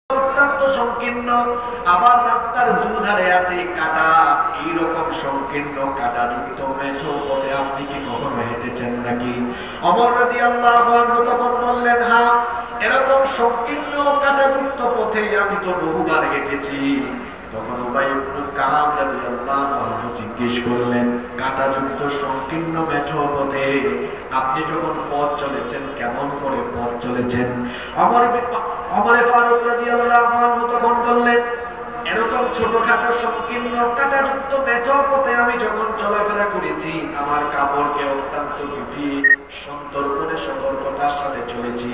অত্যন্ত সংকীর্ণ, আবার রাস্তার দুধারে আছে কাটা। এইরকম সংকীর্ণ কাটাযুক্ত মেঠো পথে আপনি কি কখনো হেঁটেছেন নাকি? ওমর রাদিয়াল্লাহু আনহু তখন বললেন, হ্যাঁ, এরকম সংকীর্ণ কাটাযুক্ত পথে আমি তো বহুবার হেঁটেছি। তখন উবাই ইবনে কাব রাদিয়াল্লাহু আনহু জিজ্ঞেস করলেন, কাটাযুক্ত সংকীর্ণ মেঠো পথে আপনি যখন পথ চলেছেন কেমন করে পথ চলেছেন? ওমর ফারুক রাদিয়াল্লাহু আনহু তখন বললেন, এরকম ছোটখাটো সংকীর্ণ কাটাযুক্ত মেঠো পথে আমি যখন চলাফেরা করেছি, আমার কাপড়কে অত্যন্ত গুটিয়ে সন্তর্পণে সতর্কতার সাথে চলেছি,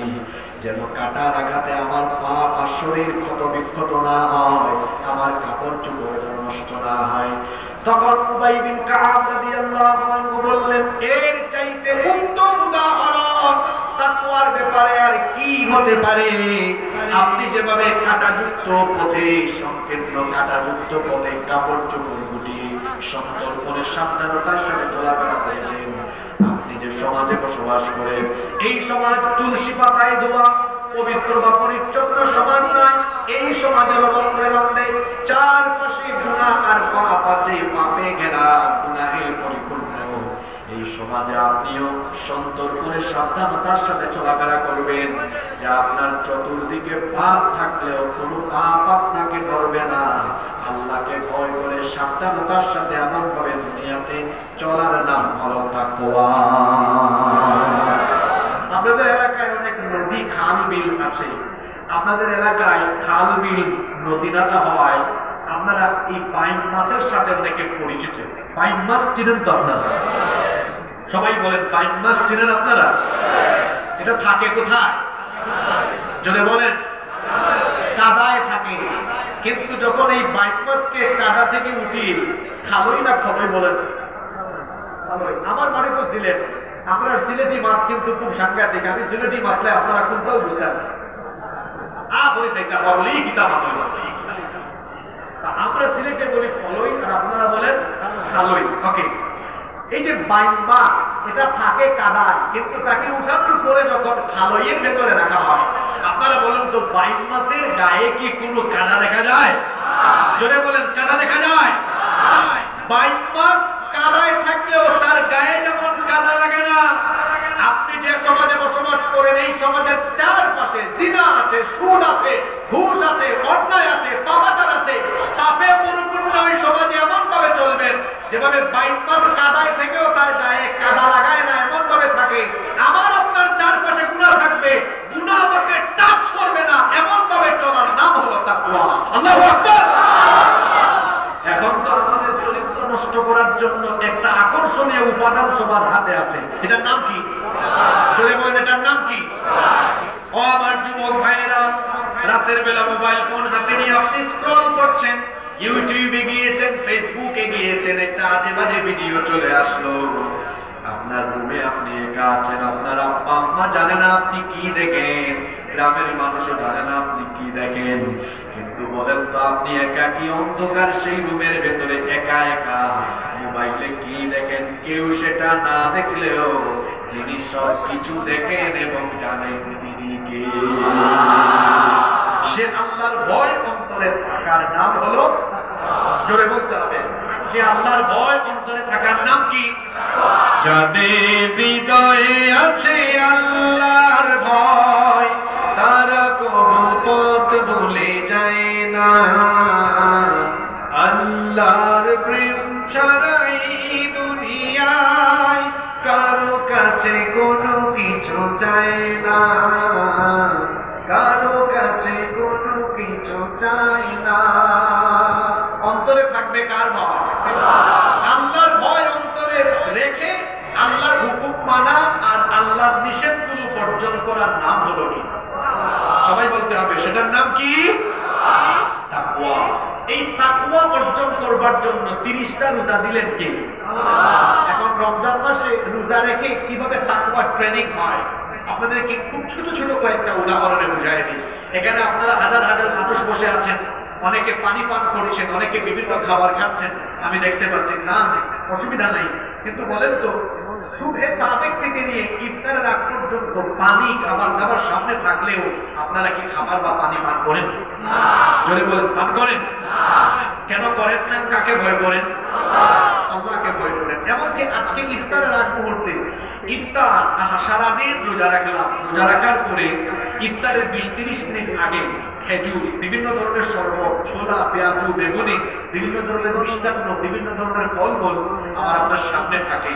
যেন কাটার আঘাতে আমার পা বা শরীর ক্ষত বিক্ষত না হয়, আমার কাপড় চোপড় যেন নষ্ট না হয়। তখন উবাই বিন কাব রাদিয়াল্লাহু আনহু বললেন, এর চাইতে উত্তম উদাহরণ তাকওয়ার ব্যাপারে আর কি হতে পারে? আপনি যেভাবে কাটাযুক্ত পথে, সংকীর্ণ কাটাযুক্ত পথে কাপড় চোপড় গুটিয়ে সন্তর্পণে সাবধানতার সাথে চলাফেরা করেছেন, আপনি যে সমাজে বসবাস করেন, এই সমাজ তুলসী পাতায় ধোয়া পবিত্র বা পরিচ্ছন্ন সমাজ নয়। এই সমাজের রন্ধ্রে রন্ধ্রে চারপাশে গুনাহ আর পাপ আছে, পাপে ঘেরা, গুনাহে পরিপূর্ণ। এই সমাজে আপনিও সন্তর্পণে সাবধানতার সাথে চলাফেরা করবেন, যে আপনার চতুর্দিকে পাপ থাকলেও কোনো পাপ আপনাকে ধরবে না। আল্লাহকে ভয় করে সাবধানতার সাথে এমন ভাবে দুনিয়াতে চলার নাম হলো তাকওয়া। আপনাদের এলাকায় অনেক নদী খাল বিল আছে। আপনাদের এলাকায় খাল বিল নদী নালা হওয়ায় আপনারা এই বাইন মাছের সাথে অনেকে পরিচিত। বাইন মাছ চিনেন তো আপনারা? সবাই বলেন, বাইন মাছ চিনেন আপনারা? এটা থাকে কোথায়? যদি বলেন, কাদায় থাকে। কিন্তু যখন এই বাইন মাছকে কাদা থেকে উঠিয়ে খালোই না খবর বলেন, আমার বাড়ি তো সিলেট। আপনার সিলেটি মাছ কিন্তু খুব সাংঘাতিক। আমি সিলেটি মাছলে আপনারা কোনটাও বুঝতে পারেন। আমরা সিলেটে বলি ফলই, আর আপনারা বলেন খালই। ওকে, এই যে বাইন মাছ, এটা থাকে কাদায়, কিন্তু তাকে উঠানোর পরে যখন খালইয়ের ভেতরে রাখা হয়, আপনারা বলেন তো বাইন মাছের গায়ে কি কোনো কাদা দেখা যায়? জোরে বলেন, কাদা দেখা যায়? বাইন মাছ কাদায় থাকলেও তার গায়ে যেমন কাদা লাগে না। আপনি যে সমাজে বসবাস করেন, এই সমাজের চারপাশে জিনা আছে, সুদ আছে, ঘুষ আছে, অন্যায় আছে, পাপাচার আছে, পাপে পরিপূর্ণ ওই সমাজে এমন ভাবে চলবেন যেভাবে বাইন মাছ কাদায় থেকেও তার গায়ে কাদা লাগায় না, এমন ভাবে থাকে। আমার আপনার চারপাশে গুনাহ থাকবে, গুনাহ আমাকে টাচ করবে না, এমন ভাবে চলার নাম হলো তাকওয়া। আল্লাহু আকবার। এখন তো আমাদের চরিত্র নষ্ট করার জন্য একটা আকর্ষণীয় উপাদান সবার হাতে আছে। এটার নাম কি? জোরে বলেন, এটার নাম কি? ও আমার যুবক ভাইয়েরা, রাতের বেলা মোবাইল ফোন হাতে নিয়ে আপনি স্ক্রল করছেন, ইউটিউবে গিয়েছেন, ফেসবুকে গিয়েছেন, একটা আজে বাজে ভিডিও চলে আসলো। আপনার রুমে আপনি একা আছেন, আপনার আব্বা আম্মা জানে না আপনি কি দেখেন, গ্রামের মানুষও জানে না আপনি কি দেখেন। কিন্তু বলেন তো, আপনি একাকী অন্ধকার সেই রুমের ভেতরে একা একা মোবাইলে কি দেখেন? কেউ সেটা না দেখলেও যিনি সব কিছু দেখেন এবং জানেন তিনি কে? সে আল্লাহর ভয় অন্তরে থাকার নাম হলো, জোরে বলতে হবে, সে আল্লাহর ভয় অন্তরে থাকার নাম কি? যাদের হৃদয়ে আছে আল্লাহর ভয়, তারা কোনো পথ ভুলে যায় না। আল্লাহর প্রেম ছাড়াই দুনিয়ায় কারো কাছে কোনো কিছু চায় না, কারো কাছে কোনো কিছু চায় না। অন্তরে থাকবে কার ভয়? আল্লাহর ভয় অন্তরে রেখে আল্লাহর হুকুম মানা আর আল্লাহর নিষেধগুলো বর্জন করার নাম হলো কি? সবাই বলতে হবে, সেটার নাম কি? তাকওয়া। এই তাকওয়া অর্জন করবার জন্য 30টা রোজা দিলেন কে? এখন রমজান মাসে রোজা রেখে কিভাবে তাকওয়া ট্রেনিং হয় আপনাদেরকে খুব ছোট ছোট কয়েকটা উদাহরণে বুঝাই দিই। এখানে আপনারা হাজার হাজার মানুষ বসে আছেন, অনেকে পানি পান করছেন, অনেকে বিভিন্ন খাবার খাচ্ছেন, আমি দেখতে পাচ্ছি, খান, অসুবিধা নাই। কিন্তু বলেন তো, সুবহে সাদেক থেকে নিয়ে ইফতারের আগ পর্যন্ত পানি খাবার দাবার সামনে থাকলেও আপনারা কি খাবার বা পানি পান করেন? জোরে বলেন, পান করেন? কেন করেন না? কাকে ভয় করেন? আল্লাহকে ভয় করেন। এমনকি আজকে ইফতারের আগ মুহূর্তে ইফতার সারাদিন রোজা রাখলাম, রোজা রাখার পরে ইফতারের 20-30 মিনিট আগে খেজুর, বিভিন্ন ধরনের শরবত, ছোলা, পেঁয়াজু, বেগুনি, বিভিন্ন ধরনের মিষ্টান্ন, বিভিন্ন ধরনের ফলমূল আমার আপনার সামনে থাকে।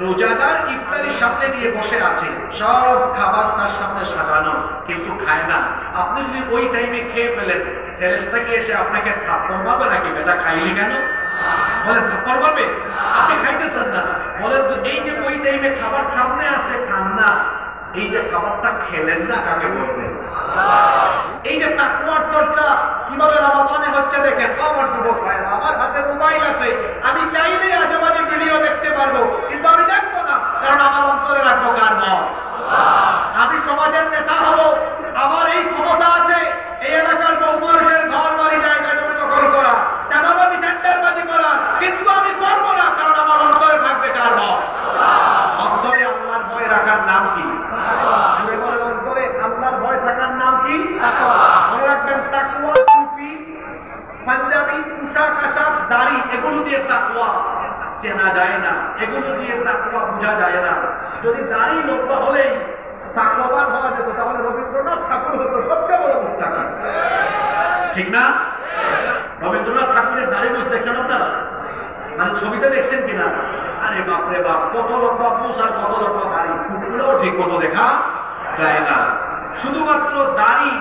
রোজাদার ইফতারির সামনে নিয়ে বসে আছে, সব খাবার তার সামনে সাজানো, কিন্তু খায় না। আপনি যদি ওই টাইমে খেয়ে ফেলেন, ফেরেশতা কি এসে আপনাকে থাপ্পড় মারবে নাকি? বেটা খাইলি কেন? বলেন, থাপ্পড় মারবে? আপনি খাইতেছেন না, বলেন তো এই যে ওই টাইমে খাবার সামনে আছে, খান না, এই যে খাবারটা খেলেন না, কাকে বলছেন? এই যে তাকওয়ার চর্চা কিভাবে রমাদানে হচ্ছে দেখেন। আমার যুবক ভাইরা, আমার হাতে মোবাইল আছে, আমি চাইলেই আজেবাজে ভিডিও দেখতে পারবো, কিন্তু আমি দেখবো না, কারণ আমার অন্তরে রাখবো কার ভয়? আমি সমাজের নেতা হবো, আমার এই ক্ষমতা আছে এই এলাকার বহু মানুষের ঘর বাড়ি জায়গা জমি দখল করা, চাঁদাবাজি টেন্ডারবাজি করা, কিন্তু আমি করবো না, কারণ আমার অন্তরে থাকবে কার ভয়? অন্তরে আল্লাহর ভয় রাখার নাম কি? অন্তরে আল্লাহর ভয় থাকার নাম কি? মনে রাখবেন, তাকওয়া, টুপি, পাঞ্জাবি, পোশাক আশাক, দাড়ি, এগুলো দিয়ে তাকওয়া চেনা যায় না, এগুলো দিয়ে তাকওয়া বোঝা যায় না। যদি দাড়ি লম্বা হলেই তাকওয়াবান হওয়া যেত, তাহলে রবীন্দ্রনাথ ঠাকুর হতো সবচেয়ে বড় মুত্তাকি, ঠিক না? রবীন্দ্রনাথ ঠাকুরের দাড়ি বুঝ দেখছেন আপনারা? মানে ছবিতে দেখছেন কিনা? আরে বাপরে বাপ, কত লম্বা মুছ আর কত লম্বা দাড়ি, কুটগুলোও ঠিক মতো দেখা যায় না। শুধুমাত্র দাড়ি,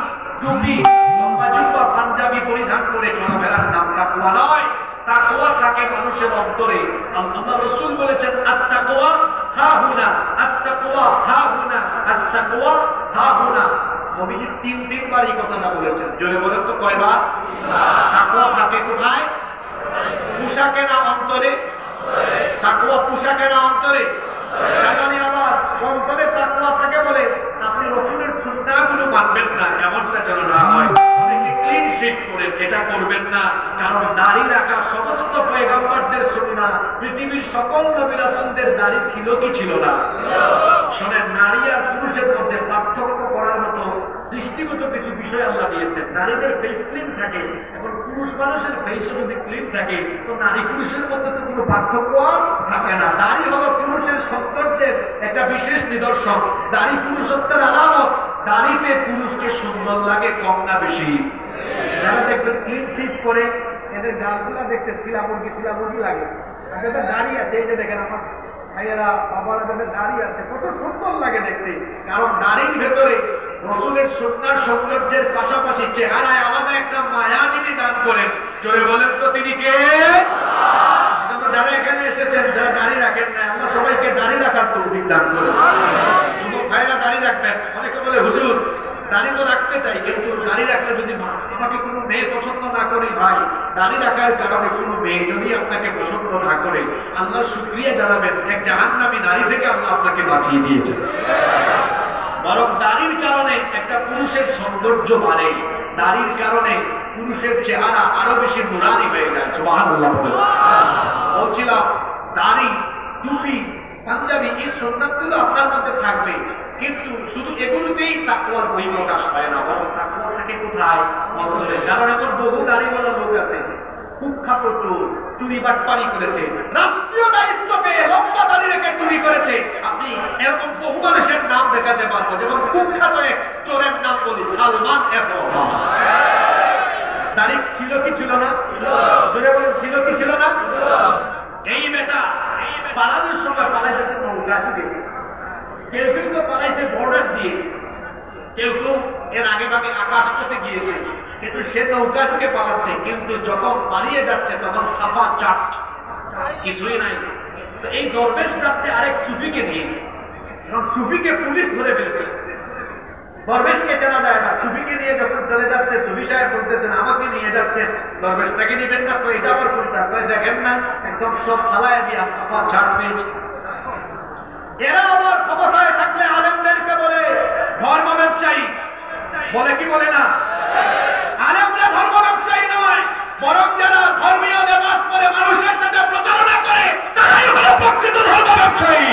টুপি, লম্বা জুব্বা, পাঞ্জাবি পরিধান করে চলাফেরার নাম তাকওয়া নয়। তাকওয়া থাকে মানুষের অন্তরে। আল্লাহ রাসূল বলেছেন, আত-তাকওয়া হাহুনা, আত-তাকওয়া হাহুনা, আত-তাকওয়া হাহুনা। নবীজি 3 বার এই কথাটা বলেছেন। জোরে বলেন তো কয়বার? তাকওয়া থাকে কোথায়? পোশাকে না অন্তরে? তাকওয়া পোশাকে না অন্তরে? জানি আমার অন্তরে তাকওয়া থাকে বলে আপনি রাসূলের সুন্নাহগুলো মানবেন না, এমনটা যেন না হয়। অনেকে ক্লিন শেভ করেন, এটা করবেন না, কারণ দাড়ি রাখা সমস্ত পয়গম্বরদের সুন্নাহ। পৃথিবীর সকল নবী রাসূলদের দাড়ি ছিল কি ছিল না? শোনেন, নারী আর পুরুষের মধ্যে পার্থক্য করার মতো সৃষ্টিগত কিছু বিষয় আল্লাহ দিয়েছেন। নারীদের ফেস ক্লিন থাকে, এখন পুরুষ মানুষের ফেসও যদি ক্লিন থাকে, তো নারী পুরুষের মধ্যে তো কোনো পার্থক্য থাকে না। দাড়ি হলো পুরুষের সৌন্দর্যের একটা বিশেষ নিদর্শন, দাড়ি পুরুষত্বের আলামত। দাড়িতে পুরুষকে সুন্দর লাগে কম না বেশি? যারা দেখবেন ক্লিন শেভ করে, এদের গালগুলা দেখতে শিলামুরগি লাগে। এদের দাড়ি আছে, এই যে দেখেন আমার ভাইয়েরা বাবারা যাদের দাড়ি আছে, কত সুন্দর লাগে দেখতে, কারণ দাড়ির ভেতরে রাসূলের সুন্নাহর সৌন্দর্যের পাশাপাশি চেহারায় আলাদা একটা মায়া যিনি দান করেন। জোরে বলেন তো তিনি কে? যারা এখানে এসেছেন, যারা দাড়ি রাখেন না, আল্লাহ সবাইকে দাড়ি রাখার তৌফিক দান করুন। যুবক ভাইরা দাড়ি রাখবেন। অনেকে বলে, হুজুর দাড়ি তো রাখতে চাই, কিন্তু দাড়ি রাখলে যদি আমাকে কোনো মেয়ে পছন্দ না করি, ভাই দাড়ি রাখার কারণে কোনো মেয়ে যদি আপনাকে পছন্দ না করে, আল্লাহর শুকরিয়া জানাবেন, এক জাহান্নামী নারী থেকে আল্লাহ আপনাকে বাঁচিয়ে দিয়েছেন। বরং দাড়ির কারণে একটা পুরুষের সৌন্দর্য বাড়ে, দাড়ির কারণে পুরুষের চেহারা আরো বেশি নুরানি হয়ে যায়। সুবহানাল্লাহ। বলছিলাম, দাড়ি, টুপি, পাঞ্জাবি, এই সুন্নাতগুলো আপনার মধ্যে থাকবে, কিন্তু শুধু এগুলোতেই তাকওয়ার বহিঃপ্রকাশ হয় না, বরং তাকওয়া থাকে কোথায়? অন্তরে। কারণ এখন বহু দাড়িওয়ালা লোক আছে, কুখ্যাত চোর, চুরি বাটপারি করেছে, রাষ্ট্রীয় দায়িত্ব পেয়ে লম্বা দাড়ি রেখে চুরি করেছে। আপনি এরকম বহু মানুষের নাম দেখাতে পারবো, যেমন কুখ্যাত এক চোরের নাম বলি, সালমান এফ রহমান। দাড়ি ছিল কি ছিল না? জোরে বলেন, ছিল কি ছিল না? এই বেটা পালানোর সময় পালাইতেছে নৌকা দিয়ে, কেউ কেউ তো পালাইছে বর্ডার দিয়ে, কেউ কেউ এর আগে ভাগে আকাশ পথে গিয়েছে, কিন্তু সে নৌকা থেকে পালাচ্ছে, কিন্তু যখন পালিয়ে যাচ্ছে তখন সাফা চাট, কিছুই নাই। তো এই দরবেশ যাচ্ছে আরেক সুফিকে নিয়ে, কারণ সুফিকে পুলিশ ধরে ফেলছে, দরবেশকে চেনা যায় না। সুফিকে নিয়ে যখন চলে যাচ্ছে, সুফি সাহেব বলতেছেন, আমাকে নিয়ে যাচ্ছেন, দরবেশটাকে নিবেন না? তো এটা আবার কোনটা? দেখেন না, একদম সব ফালায় দিয়া সাফা চাট পেয়েছে। এরা আবার ক্ষমতায় থাকলে আলেমদেরকে বলে ধর্ম ব্যবসায়ী, বলে কি বলে না? আলেমরা ধর্ম ব্যবসায়ী নয়, বরং যারা ধর্মীয় লেবাস পরে মানুষের সাথে প্রতারণা করে, তারাই হলো প্রকৃত ধর্ম ব্যবসায়ী।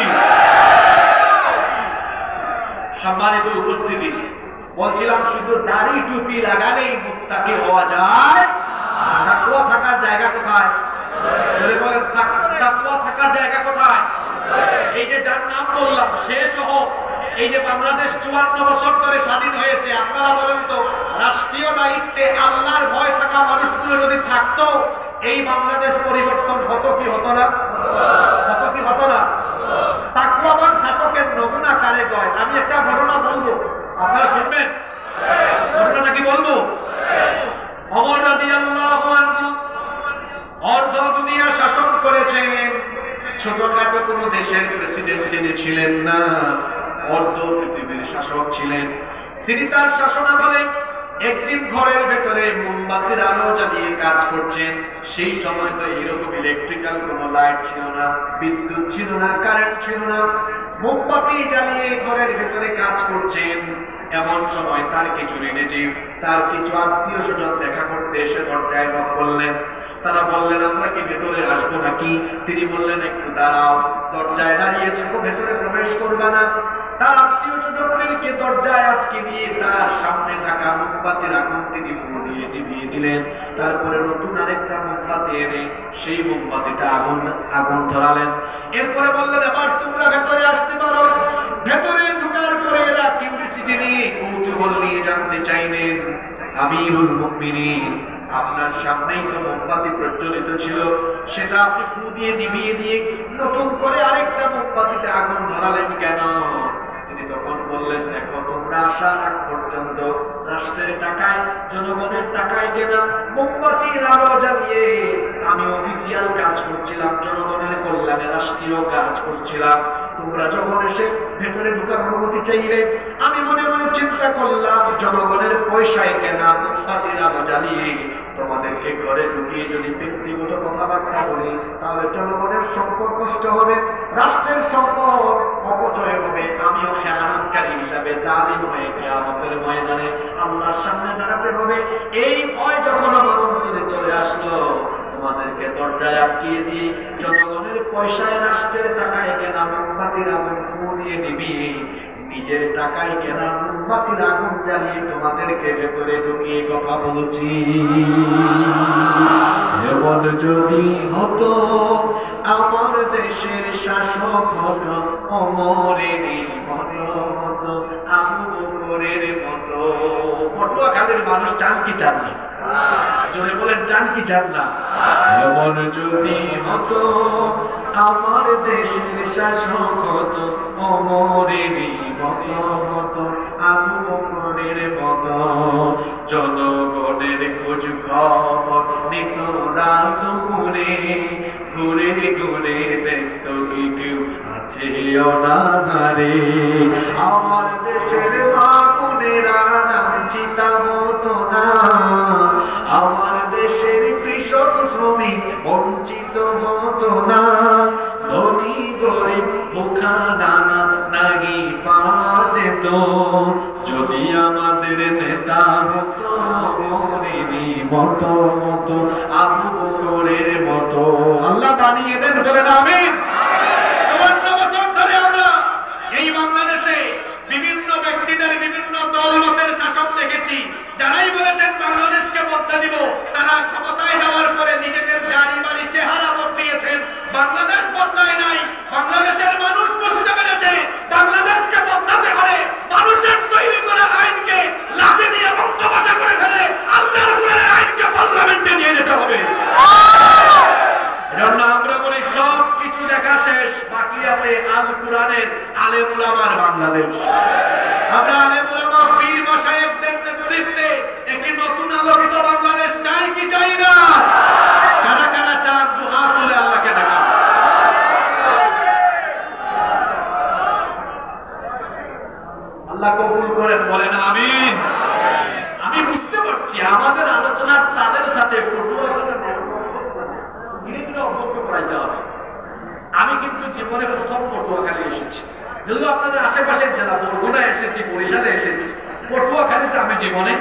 বলছিলাম শুধু দাড়ি টুপি লাগালেই মুত্তাকি হওয়া যায়? তাকওয়া থাকার জায়গা কোথায়? বলে বলেন তাকওয়া থাকার জায়গা কোথায়? এই যে যার নাম বললাম সে সহ এই যে বাংলাদেশ 54 বছর ধরে স্বাধীন হয়েছে, আপনারা বলেন তো রাষ্ট্রীয় দায়িত্বে আল্লাহর ভয় থাকা মানুষগুলো যদি থাকতো এই বাংলাদেশ পরিবর্তন হতো কি হতো না? হতো কি হতো না? তাকওয়াবান শাসকের নমুনা কারে কয়? আমি একটা ঘটনা বলবো, আপনারা শুনবেন। ঘটনাটা কি বলবো? ওমর রাদিয়াল্লাহু আনহু অর্ধ দুনিয়া শাসন করেছেন। ছোটখাটো কোনো দেশের প্রেসিডেন্ট তিনি ছিলেন না, অর্ধ পৃথিবীর শাসক ছিলেন। তিনি তার শাসনামলে একদিন ঘরের ভেতরে মোমবাতির আলো জ্বালিয়ে কাজ করছেন। সেই সময় তো এরকম ইলেকট্রিক্যাল কোনো লাইট ছিল না, বিদ্যুৎ ছিল না, কারেন্ট ছিল না। মোমবাতি জ্বালিয়ে ঘরের ভেতরে কাজ করছেন। এমন সময় তার কিছু রিলেটিভ, তার কিছু আত্মীয় স্বজন দেখা করতে এসে দরজায় নক করলেন। তারা বললেন আমরা কি ভেতরে আসবো নাকি? তিনি বললেন একটু দাঁড়াও, দরজায় দাঁড়িয়ে থাকো, ভেতরে প্রবেশ করবা না। তার আত্মীয় স্বজনদেরকে দরজায় আটকে দিয়ে তার সামনে থাকা মোমবাতির আগুন তিনি ফু দিয়ে নিভিয়ে দিলেন। তারপরে নতুন আরেকটা মোমবাতি এনে সেই মোমবাতিটা আগুন ধরালেন। এরপরে বললেন এবার তোমরা ভেতরে আসতে পারো। ভেতরে ঢোকার পরে এরা কিউরিসিটি নিয়ে, কৌতূহল নিয়ে জানতে চাইলেন আমিরুল মুমিনিন আপনার সামনেই তো মোমবাতি প্রজ্বলিত ছিল, সেটা আপনি ফু দিয়ে নিভিয়ে দিয়ে নতুন করে আরেকটা মোমবাতিতে আগুন ধরালেন কেন? তিনি তখন বললেন দেখো তোমরা আসার আগ পর্যন্ত রাষ্ট্রের টাকায়, জনগণের টাকায় কেনা মোমবাতির আলো জ্বালিয়ে আমি অফিসিয়াল কাজ করছিলাম, জনগণের কল্যাণে রাষ্ট্রীয় কাজ করছিলাম। তোমরা যখন এসে ভেতরে ঢোকার অনুমতি চাইলে আমি মনে মনে চিন্তা করলাম জনগণের পয়সায় কেনা মোমবাতির আলো জ্বালিয়ে তোমাদেরকে ঘরে ঢুকিয়ে যদি ব্যক্তিগত কথাবার্তা বলি তাহলে জনগণের সম্পদ নষ্ট হবে, রাষ্ট্রের সম্পদ অপচয় হবে, আমিও খেয়ানতকারী হিসাবে জালিম হয়ে কিয়ামতের ময়দানে আল্লাহর সামনে দাঁড়াতে হবে। এই ভয় যখন আমার অন্তরে চলে আসলো, তোমাদেরকে দরজায় আটকিয়ে দিয়ে জনগণের পয়সায় রাষ্ট্রের টাকায় কেনা মোমবাতির আগুন ফু দিয়ে নিভিয়ে নিজের টাকায় কেনা মোমবাতির আগুন জ্বালিয়ে তোমাদেরকে ভেতরে ঢুকিয়ে কথা বলছি। এমন যদি হতো আমার দেশের শাসক হতো ওমরের মতো মতো, আবু বকরের মতো। পটুয়াখালীর মানুষ চান কি চান না? জোরে বলেন চান কি চান না? এমন যদি হতো আমার দেশের শাসক হতো ওমরের মতো মতো, আবু বকরের মতো। জনগণের খোঁজ খবর নিত রাত দুপুরে, ঘুরে ঘুরে দেখতো কি কেউ আছে অনাহারে। আমার দেশের মা বোনেরা লাঞ্ছিতা হতো না, আমার দেশের কৃষক শ্রমিক বঞ্চিত হতো না। ধনী গরিব ভুখা নানা নাহি পাওয়া যেত যদি আমাদের নেতা হতো ওমরেরই মতো মতো, আবু বকরের মতো। আল্লাহ বানিয়ে দেন, বলেন আমিন। 54 বছর ধরে আমরা এই বাংলাদেশে বিভিন্ন ব্যক্তিদের বিভিন্ন দলমতের শাসন দেখেছি। যারাই বলেছেন বাংলাদেশকে বদলে দিব, তারা ক্ষমতায় যাওয়ার পরে নিজেদের গাড়ি বাড়ি চেহারা বদলিয়েছেন, বাংলাদেশ বদলায় নাই। বাংলাদেশের মানুষ বুঝতে পেরেছে বাংলাদেশকে বদলাতে হলে মানুষের তৈরি করা আইনকে লাঠি দিয়ে বঙ্গভাষা করে ফেলে আল্লাহর কোরআনের আইনকে পার্লামেন্টে নিয়ে যেতে হবে। এজন্য আমরা বলি সব কিছু দেখা শেষ, বাকি আছে আল কোরআনের আলেম উলামার বাংলাদেশ। আমরা আলেম উলামা পীর মাশায়েখদের নেতৃত্বে একটি নতুন আলোকিত বাংলাদেশ চাই কি চাই না? কারা কারা চান দুহাত তুলে আল্লাহকে দেখান। আল্লাহ কবুল করেন, বলেন আমিন। আমি বুঝতে পারছি আমাদের আলোচনা তাদের সাথে ধীরে ধীরে অভ্যস্ত করাইতে হবে। আমি কিন্তু জীবনে প্রথম পটুয়াখালী এসেছি, যদিও আপনাদের আশেপাশের জেলা বরগুনায় এসেছি, বরিশালে এসেছি, পটুয়াখালীতে আমি জীবনে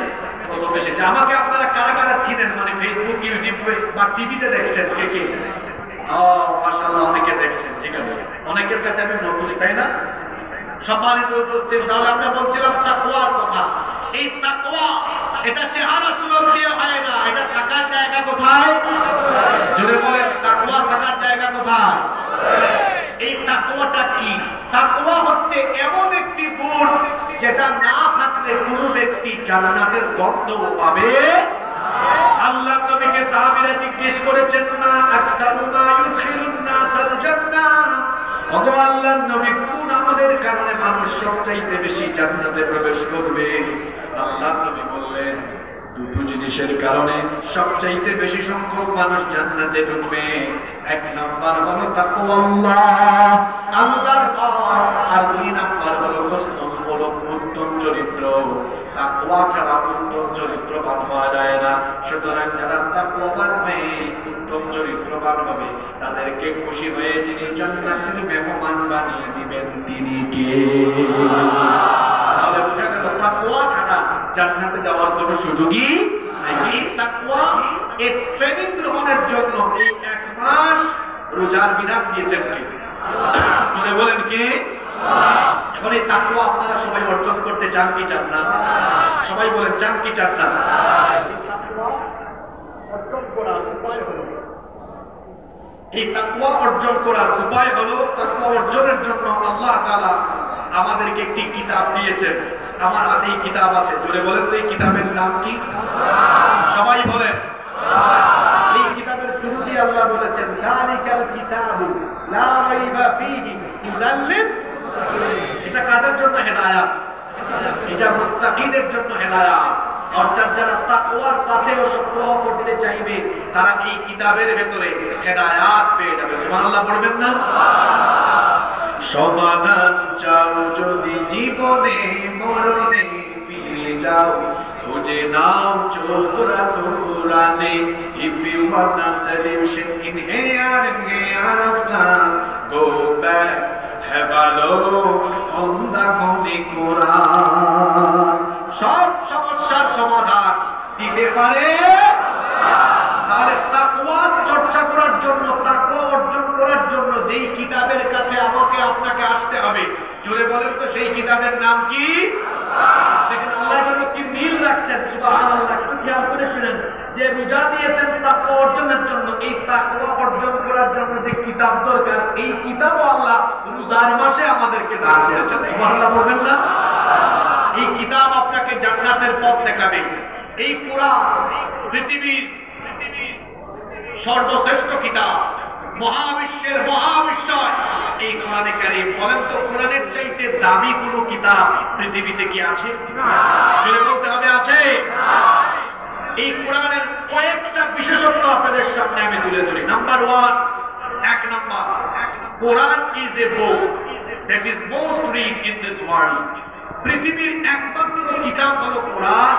প্রথম এসেছি। আমাকে আপনারা কারা কারা চিনেন, মানে ফেসবুক, ইউটিউবে বা টিভিতে দেখছেন? কে কে? ও মাশাআল্লাহ, অনেকে দেখছেন, ঠিক আছে। অনেকের কাছে আমি নতুন, তাই না? সম্মানিত উপস্থিত, তাহলে আমরা বলছিলাম তাকওয়ার কথা। এই তাকওয়া এটা চেহারা সুরত দিয়ে হয় না, এটা থাকার জায়গা কোথায়? জোরে বলেন, তাকওয়া থাকার জায়গা কোথায়? এই তাকওয়াটা কি? তাকওয়া হচ্ছে এমন একটি গুণ যেটা না থাকলে কোনো ব্যক্তি জান্নাতের গন্ধও পাবে। আল্লাহর নবীকে সাহাবীরা জিজ্ঞেস করেছেন, মা আকতারু মা ইউদখিলুন নাসাল জান্নাহ, ওগো আল্লাহর নবী, কোন আমাদের কারণে মানুষ সবচাইতে বেশি জান্নাতে প্রবেশ করবে? আল্লাহর নবী বললেন, দুটো জিনিসের কারণে সবচাইতে বেশি সংখ্যক মানুষ জান্নাতে ঢুকবে। এক নাম্বার হলো তাকওয়াল্লাহ, আল্লাহর ভয়, আর দুই নাম্বার হলো হুসনুল খুলুক, উত্তম চরিত্র। তাকওয়া ছাড়া উত্তম চরিত্রবান হওয়া যায় না। সুতরাং যারা তাকওয়াবান হয়ে উত্তম চরিত্রবান হবে, তাদেরকে খুশি হয়ে যিনি জান্নাতের মেহমান বানিয়ে দিবেন তিনি কে? তাহলে বোঝা গেল তাকওয়া ছাড়া জান্নাতে যাওয়ার কোনো সুযোগই নেই। এই তাকওয়া এর ট্রেনিং গ্রহণের জন্য এই 1 মাস রোজার বিধান দিয়েছেন কে? মনে বলেন কে? এখন এই তাকওয়া আপনারা সবাই অর্জন করতে চান কি চান না? সবাই বলেন, চান কি চান না? এই তাকওয়া অর্জন করার উপায় হলো, তাকওয়া অর্জনের জন্য আল্লাহ তাআলা আমাদেরকে একটি কিতাব দিয়েছেন। আমার হাতে এই কিতাব আছে, জোরে বলেন তো এই কিতাবের নাম কি? সবাই বলেন। এই কিতাবের শুরুতেই আল্লাহ বলেছেন, যালিকাল কিতাবু লা রাইবা ফীহি হুদাল লিল। এটা কাদের জন্য হেদায়েত? এটা মুত্তাকিদের জন্য হেদায়েত। অর্থাৎ যারা তাকওয়ার পথে সংগ্রহ করতে চাইবে, তারা এই কিতাবের ভেতরে হেদায়েত পেয়ে যাবে। সুবহানাল্লাহ পড়বেন না? সমাধান চাও যদি জীবনে মরণে, ফিরে যাও খুঁজে নাও চোখ রাখো কোরআনে। If you want a solution in here after, go back, have a look on the Holy Quran. সব সমস্যার সমাধান দিতে পারে। তাহলে তাকওয়া চর্চা করার জন্য, তাকওয়া অর্জন করার জন্য যেই কিতাবের কাছে আমাকে আপনাকে আসতে হবে, জোরে বলেন তো সেই কিতাবের নাম কি? দেখেন আল্লাহ যেন কি মিল রাখছেন, সুবহানাল্লাহ। একটু খেয়াল করে শুনেন, যে রোজা দিয়েছেন তাকওয়া অর্জনের জন্য, এই তাকওয়া অর্জন করার জন্য যে কিতাব দরকার, এই কিতাবও আল্লাহ রোজার মাসে আমাদেরকে দান করেছেন। সুবহানাল্লাহ বলবেন না? এই কিতাব আপনাকে জান্নাতের পথ দেখাবে। এই কোরআন পৃথিবীর সর্বশ্রেষ্ঠ কিতাব, মহাবিশ্বের মহাবিশ্বয় এই কোরআনে কারীম। বলেন তো, কোরআনের চাইতে দামি কোনো কিতাব পৃথিবীতে কি আছে? জোরে বলতে হবে, আছে? এই কোরআনের কয়েকটা বিশেষত্ব আপনাদের সামনে আমি তুলে ধরি। Number 1, 1 number, Quran is a book that is most read in this world. পৃথিবীর একমাত্র কিতাব হলো কোরআন,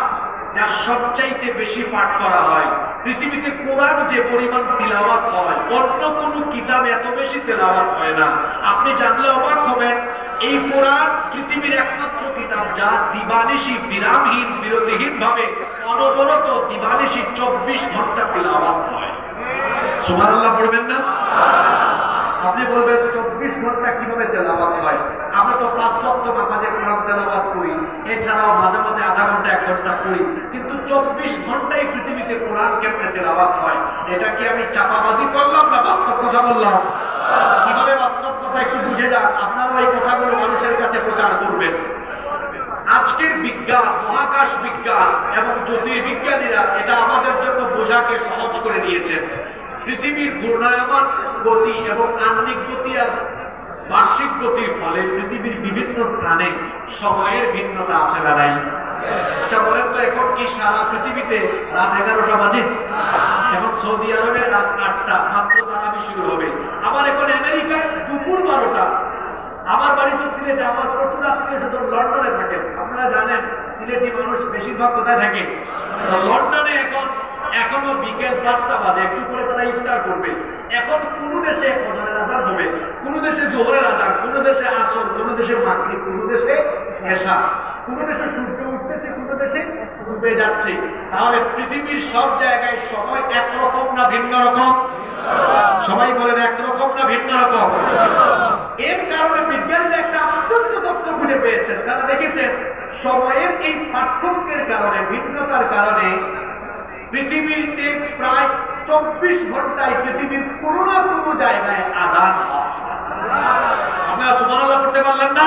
যা সবচাইতে বেশি পাঠ করা হয়। পৃথিবীতে কোরআন যে পরিমাণ তিলাওয়াত হয়, অন্য কোনো কিতাব এত বেশি তেলাওয়াত হয় না। আপনি জানলে অবাক হবেন, এই কোরআন পৃথিবীর একমাত্র কিতাব যা দিবানিশি বিরামহীন বিরতিহীন ভাবে অনবরত দিবানিশি 24 ঘন্টা তেলাওয়াত হয়। সুবহানাল্লাহ পড়বেন না? আপনি বলবেন 24 ঘন্টা কিভাবে তেলাওয়াত হয়? আমরা তো 5 ওয়াক্ত নামাজে কোরআন তেলাওয়াত করি, এছাড়াও মাঝে মাঝে আধা ঘন্টা 1 ঘন্টা করি, কিন্তু 24 ঘন্টায় পৃথিবীতে কোরআন কেমনে তেলাওয়াত হয়? এটা কি আমি চাপাবাজি করলাম না বাস্তব কথা বললাম? কিভাবে বাস্তব কথা একটু বুঝে যান, আপনারাও এই কথাগুলো মানুষের কাছে প্রচার করবেন। আজকের বিজ্ঞান, মহাকাশ বিজ্ঞান এবং জ্যোতির্বিজ্ঞানীরা এটা আমাদের জন্য বোঝাকে সহজ করে দিয়েছেন। পৃথিবীর ঘূর্ণায়মান গতি এবং আহ্নিক গতি আর বার্ষিক গতির ফলে পৃথিবীর বিভিন্ন স্থানে সময়ের ভিন্নতা আছে না নাই? আচ্ছা বলেন তো, এখন কি সারা পৃথিবীতে রাত 11টা বাজে? এখন সৌদি আরবে রাত 8টা, মাত্র তারাবি শুরু হবে। আবার এখন আমেরিকায় দুপুর 12টা। আমার বাড়ি তো সিলেটে, আমার প্রচুর আত্মীয়-স্বজন লন্ডনে থাকেন। আপনারা জানেন সিলেটি মানুষ বেশিরভাগ কোথায় থাকে? লন্ডনে। এখনো বিকেল 5টা বাজে, একটু পরে তারা ইফতার করবে। এখন কোন দেশে ফজরের আযান হবে, কোন দেশে যোহরের আযান, কোন দেশে আসর, কোন দেশে মাগরিব, কোন দেশে এশা, কোন দেশে সূর্য উঠতেছে, কোন দেশে ডুবে যাচ্ছে। তাহলে পৃথিবীর সব জায়গায় সময় একরকম না ভিন্ন রকম? সবাই বলেন, একরকম না ভিন্ন রকম? এর কারণে বিজ্ঞানীরা একটা আশ্চর্য তথ্য খুঁজে পেয়েছেন। তারা দেখেছেন সময়ের এই পার্থক্যের কারণে, ভিন্নতার কারণে পৃথিবীতে প্রায় 24 ঘন্টায় পৃথিবীর কোনো না কোনো জায়গায় আযান হয়। আপনারা সুবহানাল্লাহ করতে পারলেন না?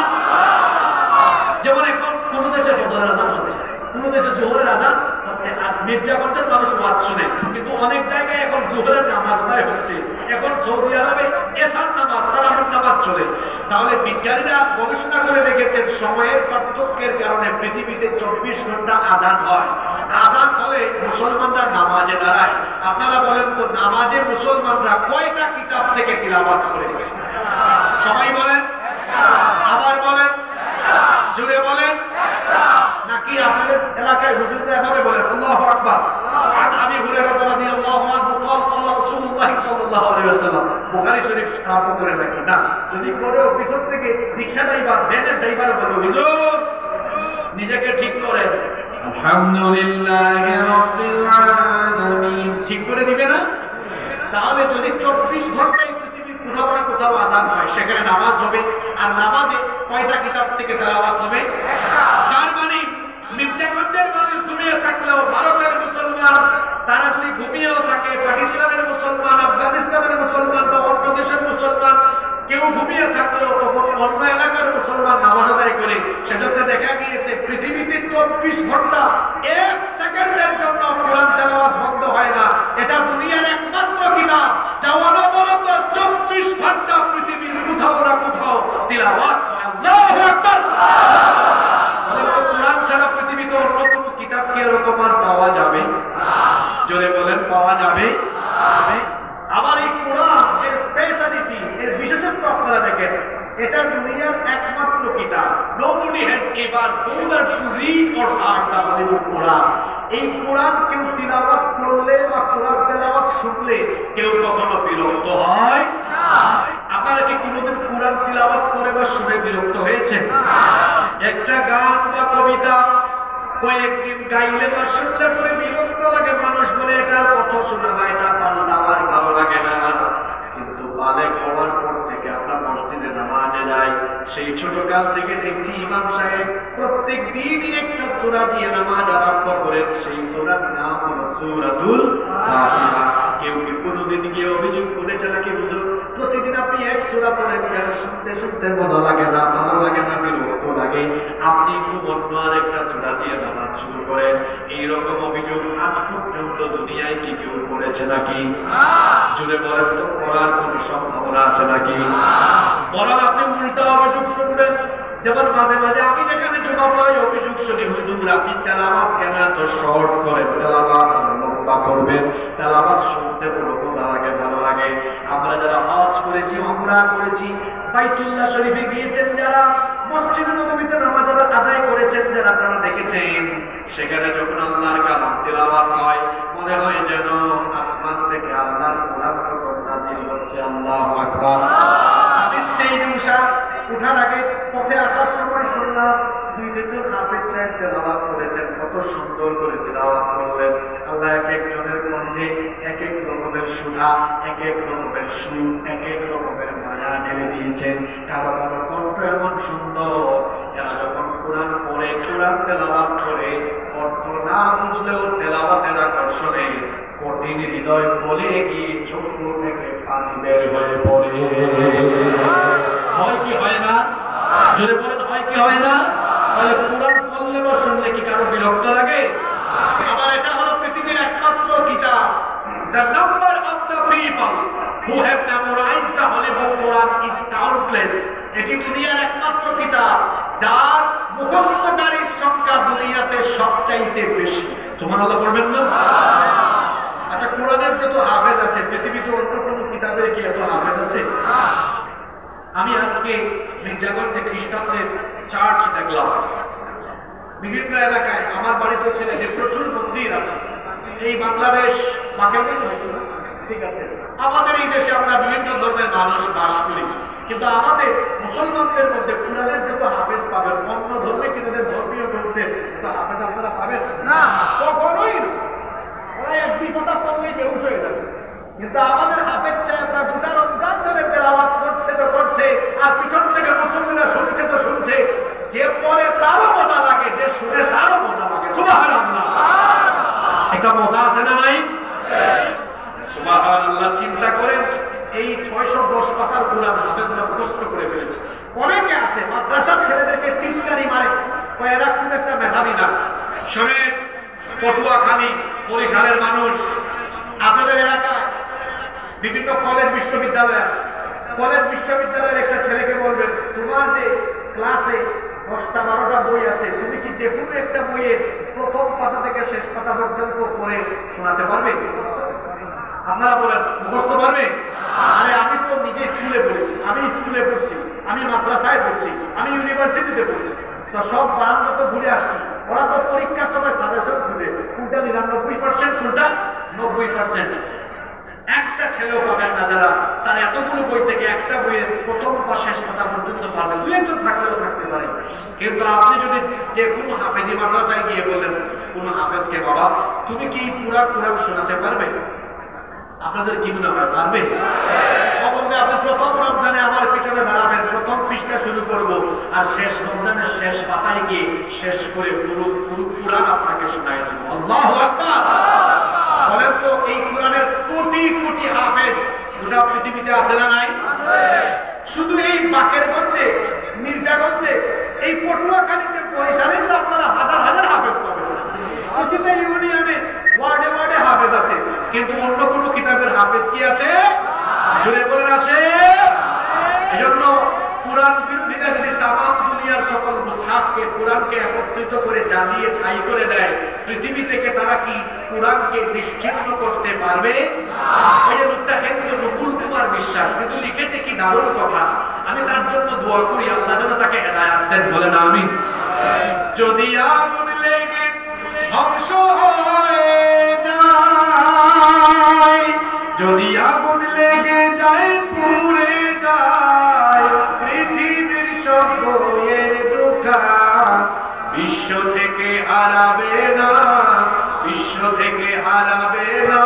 যেমন এখন কোন দেশে ফজরের আযান হচ্ছে, কোন দেশে জোহরের আযান হচ্ছে, আর মির্জাগঞ্জের মানুষ ওয়াজ শুনে, কিন্তু অনেক জায়গায় এখন জোহরের নামাজ আদায় হচ্ছে। এখন সৌদি আরবে এশার নামাজ, তারাবির নামাজ চলে। তাহলে বিজ্ঞানীরা গবেষণা করে দেখেছেন সময়ের পার্থক্যের কারণে পৃথিবীতে 24 ঘন্টা আযান হয়। আযান হলে মুসলমানরা নামাজে দাঁড়ায়। আপনারা বলেন তো, নামাজে মুসলমানরা কয়টা কিতাব থেকে তিলাওয়াত করে? সবাই বলেন, আবার বলেন, জুড়ে বলেন। নাকি আপনাদের এলাকায় হুজুররা এভাবে বলেন আল্লাহু আকবার? আর আমি হুরায়রা রাদিয়াল্লাহু আনহু قال قال রাসূলুল্লাহ সাল্লাল্লাহু আলাইহি ওয়াসাল্লাম, বুখারী শরীফ আরম্ভ করে নাকি না? যদি করে পিছন থেকে রিকশা ড্রাইভার, ভ্যানের ড্রাইভার বলে, হুজুর নিজেকে ঠিক করেন, আলহামদুলিল্লাহি রাব্বিল আলামিন, ঠিক করে দিবে না? তাহলে যদি 24 ঘন্টায় পৃথিবীর কোথাও না কোথাও আযান হয়, সেখানে নামাজ হবে। আর নামাজে কয়টা কিতাব থেকে তেলাওয়াত হবে? তার মানে মির্জাগঞ্জের মানুষ ঘুমিয়ে থাকলেও ভারতের মুসলমান তারা যদি ঘুমিয়েও থাকে, পাকিস্তানের মুসলমান, আফগানিস্তানের মুসলমান বা অন্য দেশের মুসলমান কেউ ঘুমিয়ে থাকলেও তখন অন্য এলাকার মুসলমান নামাজ আদায় করে। সেজন্য দেখা গিয়েছে পৃথিবীতে 24 ঘন্টা 1 সেকেন্ডের জন্য কোরআন তেলাওয়াত বন্ধ হয় না। এটা দুনিয়ার একমাত্র কিতাব যা অনবরত 24 ঘন্টা পৃথিবীর কোথাও না কোথাও তিলাওয়াত হয়। আল্লাহু আকবার। কোরআন ছাড়া পৃথিবীতে অন্য কোনো কিতাব কি এরকম আর পাওয়া যাবে? জোরে বলেন, পাওয়া যাবে? আবার এই কোরআন এর স্পেশালিটি, এর বিশেষত্ব আপনারা দেখেন, এটা দুনিয়ার একমাত্র কিতাব। Nobody has ever bothered to read or heard the Holy Quran. এই কোরআন কেউ তিলাওয়াত করলে বা কোরআন তেলাওয়াত শুনলে কেউ কখনো বিরক্ত হয় না। আপনারা কি কোনোদিন কোরআন তিলাওয়াত করে বা শুনে বিরক্ত হয়েছেন? একটা গান বা কবিতা কয়েকদিন গাইলে বা শুনলে পরে বিরক্ত লাগে, মানুষ বলে এটার কথা শোনা বা এটা পাল্টা আমার ভালো লাগে না। কিন্তু বালেগ হওয়ার পর থেকে আমরা মসজিদে নামাজে যাই, সেই ছোটকাল থেকে দেখছি ইমাম সাহেব প্রত্যেক দিনই একটা সূরা দিয়ে নামাজ আরম্ভ করেন। সেই সূরার নাম হলো সূরাতুল ফাতিহা। কেউ কি কোনোদিন গিয়ে অভিযোগ করেছে নাকি হুজুর প্রতিদিন আপনি এক সূরা পড়েন কেন? শুনতে শুনতে মজা লাগে না, ভালো লাগে না, বিরক্ত লাগে, আপনি একটু অন্য আরেকটা সূরা দিয়ে নামাজ শুরু করেন। এইরকম অভিযোগ আজ পর্যন্ত দুনিয়ায় কি কেউ করেছে নাকি? জুড়ে বলেন তো, করার কোনো সম্ভাবনা আছে নাকি? বরং আপনি উল্টা অভিযোগ শুনবেন। যেমন মাঝে মাঝে আমি যেখানে জমা পড়াই অভিযোগ শুনি, হুজুর আপনি তেলাওয়াত কেন এত শর্ট করেন, তেলাওয়াত লম্বা করবেন, তেলাওয়াত শুনতে বড় মজা লাগে, ভালো লাগে। আমরা যারা হজ করেছি, উমরা করেছি, বাইতুল্লাহ শরীফে গিয়েছেন যারা, মসজিদে নববীতে নামাজ আদায় করেছেন যারা, তারা দেখেছেন সেখানে যখন আল্লাহর কালাম তেলাওয়াত হয় মনে হয় যেন আসমান থেকে আল্লাহর কোরআন তখন নাযিল হচ্ছে। আল্লাহু আকবার। আমি স্টেজে উঠার আগে পথে আসার সময় শুনলাম 2-3 জন হাফেজ সাহেব তেলাওয়াত করেছেন, কত সুন্দর করে তেলাওয়াত করলেন। আল্লাহ এক একজনের কণ্ঠে এক এক রকমের সুধা, এক এক রকমের সুর, এক এক রকমের মায়া ঢেলে দিয়েছেন। কারো কারো কণ্ঠ এমন সুন্দর, এরা যখন কোরআন পড়ে, কোরআন তেলাওয়াত করে, অর্থ না বুঝলেও তেলাওয়াতের আকর্ষণে কঠিন হৃদয় বলে গিয়ে চক্ষু থেকে পানি বের হয়ে পড়ে। হয় কি হয় না? যদি বলেন হয় কি হয় না? তাহলে কোরআন পড়লে বা শুনলে কি কারো বিরক্ত লাগে? আবার এটা হলো পৃথিবীর একমাত্র কিতাব। The number of the people who have memorized the Holy Book Quran is countless. এটি দুনিয়ার একমাত্র কিতাব যার মুখস্থকারীর সংখ্যা দুনিয়াতে সবচাইতে বেশি। সুবহানাল্লাহ পড়বেন না? আচ্ছা, কোরআনের যত হাফেজ আছে পৃথিবীতে অন্য কোনো কিতাবের কি এত হাফেজ আছে? আমি আজকে মির্জাগঞ্জে খ্রিস্টানদের চার্চ দেখলাম বিভিন্ন এলাকায়। আমার বাড়িতে ছেলেদের প্রচুর মন্দির আছে। এই বাংলাদেশ মাকে হয়েছে না, ঠিক আছে, আমাদের এই দেশে আমরা বিভিন্ন ধর্মের মানুষ বাস করি, কিন্তু আমাদের মুসলমানদের মধ্যে কোরআনের যত হাফেজ পাবেন, অন্য ধর্মে কি তাদের ধর্মীয় গ্রন্থের যত হাফেজ আপনারা পাবেন না, কখনোই না। ওরা 1-2 কথা পড়লেই বেহুশ হয়ে যাবে। কিন্তু আমাদের হাফেজ সাহেবরা গোটা রমজান ধরে তেলাওয়াত করছে তো করছে, আর পিছন থেকে মুসল্লিরা শুনছে তো শুনছে। যে পরে তারও মজা লাগে, যে শুনে তারও মজা লাগে। সুবহানাল্লাহ, একটা মজা আছে না নাই? সুবহানাল্লাহ। চিন্তা করেন, এই 610 পাতার কোরআন হাফেজরা মুখস্থ করে ফেলেছে। অনেকে আছে মাদ্রাসার ছেলেদেরকে টিটকারি মারে, এরা খুব একটা মেধাবী না। শোনেন, পটুয়াখালী, বরিশালের মানুষ, আপনাদের এলাকায় বিভিন্ন কলেজ বিশ্ববিদ্যালয় আছে। কলেজ বিশ্ববিদ্যালয়ের একটা ছেলেকে বলবেন, তোমার যে ক্লাসে 10টা 12টা বই আছে, তুমি কি যে কোনো একটা বইয়ের প্রথম পাতা থেকে শেষ পাতা পর্যন্ত পড়ে শোনাতে পারবে? আপনারা বলেন, মুখস্থ পারবে? আরে আমি তো নিজে স্কুলে পড়েছি, আমি স্কুলে পড়ছি, আমি মাদ্রাসায় পড়ছি, আমি ইউনিভার্সিটিতে পড়ছি, তো সব বারান্দা তো ঘুরে আসছি। ওরা তো পরীক্ষার সময় সাজেশন খুঁজে, কোনটা 99%, কোনটা 90%। একটা ছেলেও পাবেন না যারা তার এতগুলো বই থেকে একটা বইয়ের প্রথম বা শেষ পাতা পর্যন্ত পারবে। দুই একজন থাকলেও থাকতে পারে। কিন্তু আপনি যদি যে কোনো হাফেজি মাদ্রাসায় গিয়ে বলেন কোনো হাফেজকে, বাবা তুমি কি পুরা কোরআন শোনাতে পারবে? আপনাদের কি মনে হয় পারবে? বলবে, আপনি প্রথম রমজানে আমার পিছনে দাঁড়াবেন, প্রথম পৃষ্ঠা শুরু করব, আর শেষ রমজানের শেষ পাতায় গিয়ে শেষ করে পুরো কোরআন আপনাকে শোনাই দেব। আল্লাহু আকবার। বলেন তো, এই কোরআনের কোটি কোটি হাফেজ গোটা পৃথিবীতে আছে না নাই? শুধু এই বাকেরগঞ্জে, মির্জাগঞ্জে, এই পটুয়াখালীতে, বরিশালে তো আপনারা হাজার হাজার হাফেজ পাবেন। প্রতিটা ইউনিয়নে ওয়ার্ডে ওয়ার্ডে হাফেজ আছে, কিন্তু অন্য কোনো কিতাবের হাফেজ কি আছে? জোরে বলেন আছে? এজন্য কোরআন বিরোধীরা যদি তামাম দুনিয়ার সকল মুসহাফকে, কোরআনকে একত্রিত করে জ্বালিয়ে ছাই করে দেয়, পৃথিবী থেকে তারা কি কোরআনকে নিশ্চিহ্ন করতে পারবে? এই লোকটা কিন্তু নকুল কুমার বিশ্বাস, কিন্তু লিখেছে কি দারুণ কথা। আমি তার জন্য দোয়া করি, আল্লাহ যেন তাকে হেদায়েত দেন। বলেন আমিন। যদি আগুন লেগে ধ্বংস হয়ে যায়, যদি আগুন লেগে যায় পুড়ে যায় পৃথিবীর সব বইয়ের দোকান, বিশ্ব থেকে হারাবে না, বিশ্ব থেকে হারাবে না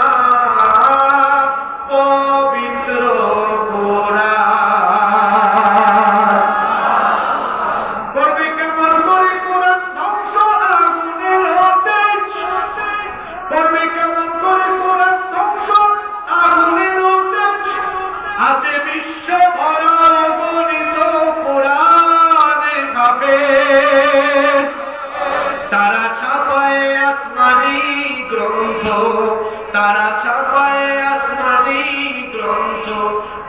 পবিত্র কোরআন। করবে কেমন করে কোরআন ধ্বংস আগুনের তেজ, করবে কেমন করে কোরআন ধ্বংস আগুনের তেজ, আছে বিশ্ব ভরা গণিত কোরআনে হাফেজ। তারা ছাপায় আসমানি গ্রন্থ, তারা ছাপায় আসমানি গ্রন্থ,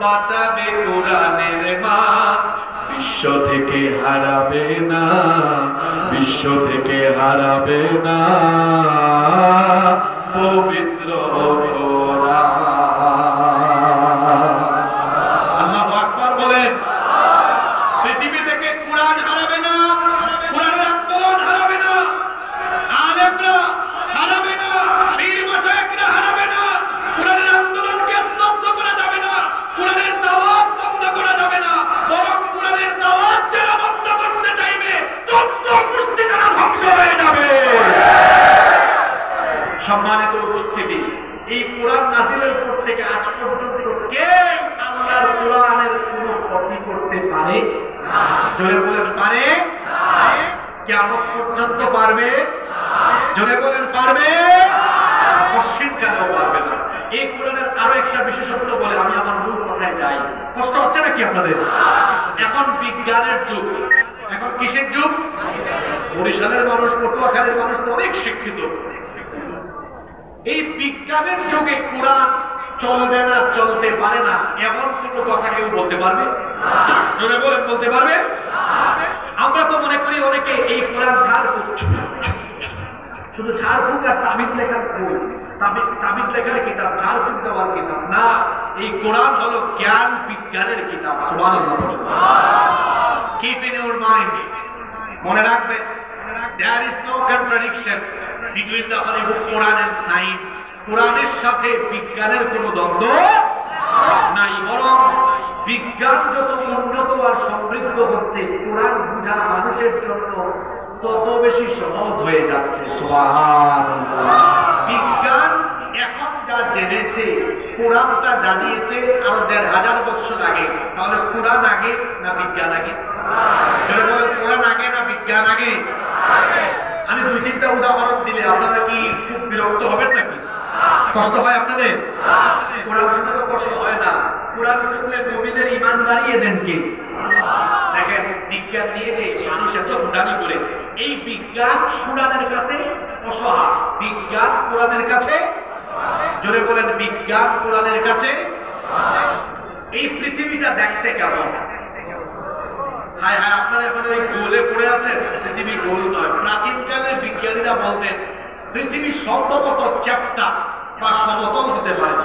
বাঁচাবে কোরআনের মান, বিশ্ব থেকে হারাবে না, বিশ্ব থেকে হারাবে না পবিত্র কোরআন। আল্লাহু আকবার বলেন। পৃথিবী থেকে কোরআন হারাবে না, কোরআনের আন্দোলন হারাবে না, আলেমরা হারাবে না, পীর মাশায়েখরা হারাবে না, কোরআনের আন্দোলনকে স্তব্ধ করা যাবে না, কোরআনের দাওয়াত বন্ধ করা যাবে না, বরং কোরআনের দাওয়াত যারা বন্ধ করতে চাইবে তত গোষ্ঠী তারা ধ্বংস হয়ে যাবে। সম্মানিত উপস্থিতি, এই কোরআন নাজিলের পর থেকে আজ পর্যন্ত কেউ আল্লাহর কোরআনের কোনো ক্ষতি করতে পারে না। জোরে বলেন পারে? কিয়ামত পর্যন্ত পারবে? জোরে বলেন পারবে? পশ্চিমকালেও পারবে না। এই কোরআনের আরো একটা বিশেষত্ব বলে আমি আমার মূল কথায় যাই। কষ্ট হচ্ছে নাকি আপনাদের? এখন বিজ্ঞানের যুগ। এখন কিসের যুগ? বরিশালের মানুষ, পটুয়াখালীর মানুষ তো অনেক শিক্ষিত। এই বিজ্ঞানের যুগে কোরআন চলবে না, চলতে পারে না, এমন কোন কথা কেউ বলতে পারবে? জোরে বলেন, বলতে পারবে? আমরা তো মনে করি অনেকে এই কোরআন ঝাড়ফুঁক, শুধু ঝাড়ফুঁক আর তাবিজ লেখার বই, তাবিজ লেখার কিতাব, ঝাড়ফুঁক দেওয়ার কিতাব না। এই কোরআন হলো জ্ঞান বিজ্ঞানের কিতাব। সুবহানাল্লাহ। কিপ ইন ইউর মাইন্ড, মনে রাখবেন, there is no contradiction between the Holy Book, Quran and science. কোরআনের সাথে বিজ্ঞানের কোনো দ্বন্দ্ব নাই, বরং বিজ্ঞান যত উন্নত আর সমৃদ্ধ হচ্ছে, কোরআন বুঝা মানুষের জন্য তত বেশি সহজ হয়ে যাচ্ছে। সুবহানাল্লাহ। বিজ্ঞান এখন যা জেনেছে, কোরআনটা জানিয়েছে আরো ১,৫০০ বছর আগে, তাহলে কোরআন আগে না বিজ্ঞান আগে? কোরআন আগে না বিজ্ঞান আগে? আমি 2-3টা উদাহরণ দিলে আপনারা কি খুব বিরক্ত হবেন নাকি? কষ্ট হয় আপনাদের? কোরআন শুনতে তো কষ্ট হয় না। কোরআন শুনলে মুমিনের ঈমান বাড়িয়ে দেন কে? দেখেন বিজ্ঞান নিয়ে যে মানুষ এত ফুটানি করে, এই বিজ্ঞান কোরআনের কাছে অসহায়। বিজ্ঞান কোরআনের কাছে, জোরে বলেন বিজ্ঞান কোরআনের কাছে। এই পৃথিবীটা দেখতে কেমন? হায় হায়, আপনারা এখন ওই গোলে পড়ে আছেন। পৃথিবী গোল নয়। প্রাচীনকালের বিজ্ঞানীরা বলতেন পৃথিবী সম্ভবত চ্যাপ্টা বা সমতল হতে পারে।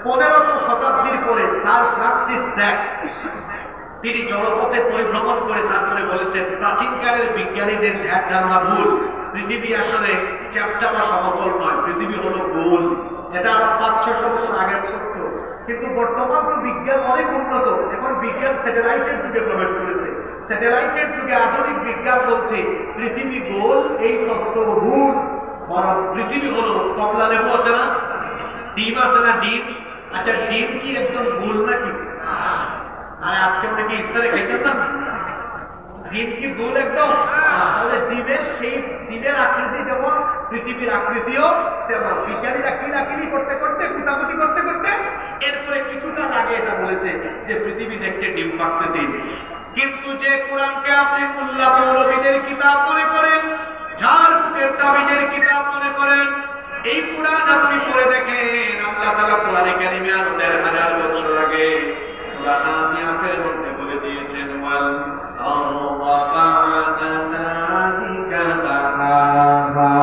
1500 শতাব্দীর পরে স্যার ফ্রান্সিস ড্রাক তিনি জলপথে পরিভ্রমণ করে তারপরে বলেছেন প্রাচীনকালের বিজ্ঞানীদের ধ্যান ধারণা ভুল। পৃথিবী আসলে চ্যাপ্টা বা সমতল নয়, পৃথিবী হলো গোল। এটা আরো 500-600 বছর আগের সত্য, কিন্তু বর্তমান তো বিজ্ঞান অনেক উন্নত। এখন বিজ্ঞান স্যাটেলাইটের যুগে প্রবেশ করেছে। স্যাটেলাইটের যুগে আধুনিক বিজ্ঞান বলছে পৃথিবী গোল, এই তত্ত্ব ভুল। বরং পৃথিবী হলো কমলা লেবু আছে না, ডিম আছে না, ডিম। আচ্ছা ডিম কি একদম গোল নাকি? আর আজকে আমরা কি ইফতারে খাইছেন না? ডিম কি গোল একদম? তাহলে ডিমের সেই ডিমের আকৃতি যেমন পৃথিবীর আকৃতিও তেমন। বিজ্ঞানীরা কিলাকিলি করতে করতে কুটাকুটি করতে করতে এরপরে কিছুটা আগে এটা বলেছে যে পৃথিবী দেখতে ডিম আকৃতি। কিন্তু যে কোরআনকে আপনি মোল্লা মৌলবীদের কিতাব মনে করেন, ঝাড়ফুঁকের তাবিজের কিতাব মনে করেন, এই কোরআন আপনি পড়ে দেখেন আল্লাহ তাআলা কোরআনে কারিমে আরো 1500 বছর আগে সূরা নাজিয়াতের মধ্যে বলে দিয়েছেন ওয়াল আরদা বা'দা যালিকা দাহাহা।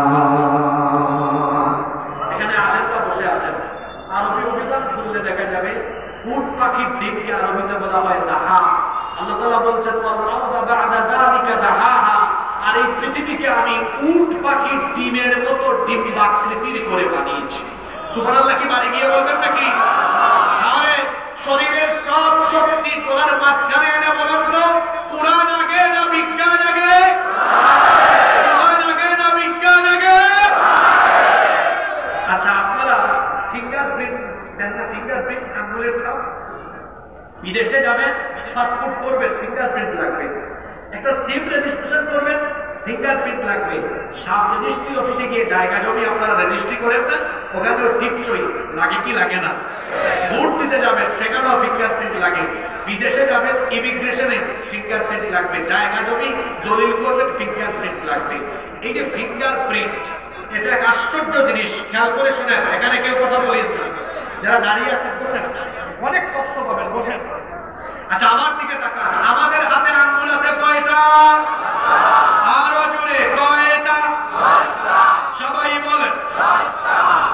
এখানে আলেমরা বসে আছেন, আরবি অভিধান খুললে দেখা যাবে উট পাখির ডিমকে আরবিতে বলা হয় দাহা। আল্লাহ তাআলা বলছেন ওয়াল আরদা বা'দা যালিকা দাহাহা, আর এই পৃথিবীকে আমি উট পাখির ডিমের মতো ডিম্বাকৃতির করে বানিয়েছি। সুবহানাল্লাহ কি বাড়ি গিয়ে বলবেন নাকি? তাহলে শরীরের সব শক্তি তোমার মাঝখানে এনে বলেন তো কোরআন আগে না বিজ্ঞান আগে? কোরআন আগে না বিজ্ঞান আগে? আচ্ছা আপনারা ফিঙ্গারপ্রিন্ট দেন না? ফিঙ্গারপ্রিন্ট আঙ্গুলের ছাপ। বিদেশে যাবেন, পাসপোর্ট করবেন, ফিঙ্গারপ্রিন্ট লাগবে। একটা সিম রেজিস্ট্রেশন করবেন, ফিঙ্গারপ্রিন্ট লাগবে। সাব রেজিস্ট্রি অফিসে গিয়ে জায়গা জমি আপনারা রেজিস্ট্রি করেন না, ওখানেও টিপসই লাগে কি লাগে না? ভোট দিতে যাবেন, সেখানেও ফিঙ্গারপ্রিন্ট লাগে। বিদেশে যাবেন, ইমিগ্রেশনে ফিঙ্গারপ্রিন্ট লাগবে। জায়গা জমি দলিল করবেন, ফিঙ্গারপ্রিন্ট লাগবে। এই যে ফিঙ্গারপ্রিন্ট, এটা এক আশ্চর্য জিনিস। খেয়াল করে শোনেন, এখানে কেউ কথা বলেন না, যারা দাঁড়িয়ে আছেন বসেন, অনেক তথ্য পাবেন, বসেন। আচ্ছা আমার দিকে তাকান, আমাদের হাতে আঙ্গুল আছে কয়টা? আরো জোরে কয়টা? সবাই বলেন,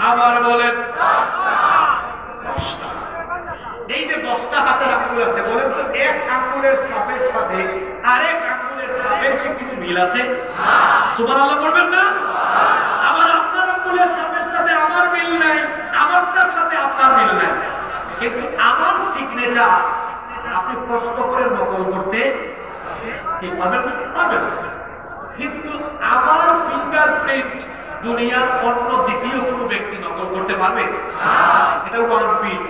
আবার বলেন। 10টা। এই যে 10টা হাতের আঙ্গুল আছে, বলেন তো এক আঙ্গুলের ছাপের সাথে আরেক আঙ্গুলের ছাপের কি কোনো মিল আছে? সুবহানাল্লাহ বলবেন না? আবার আপনার আঙ্গুলের ছাপের সাথে আমার মিল নাই, আমারটার সাথে আপনার মিল নাই, কিন্তু আমার সিগনেচার আপনি কষ্ট করে নকল করতে কি পারবেন? পারবেন। কিন্তু আমার ফিঙ্গারপ্রিন্ট দুনিয়ার অন্য দ্বিতীয় কোনো ব্যক্তি নকল করতে পারবে? এটা ওয়ান পিস,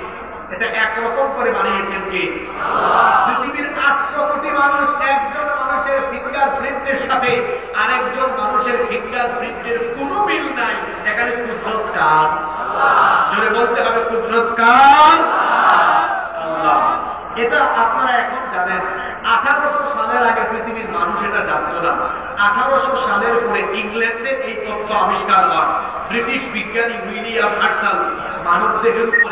এটা একরকম করে বানিয়েছেন কে? পৃথিবীর 800 কোটি মানুষ, একজন মানুষের ফিঙ্গারপ্রিন্টের সাথে আরেকজন মানুষের ফিঙ্গারপ্রিন্টের কোনো মিল নাই। এখানে কুদরত কার? জোরে বলতে হবে, কুদরত কার? আল্লাহ। এটা আপনারা এখন জানেন। 1800 সালের আগে পৃথিবীর মানুষ এটা জানতো না। 1800 সালের পরে ইংল্যান্ডে এই তথ্য আবিষ্কার হয়। ব্রিটিশ বিজ্ঞানী উইলিয়াম হার্সাল মানব দেহের উপর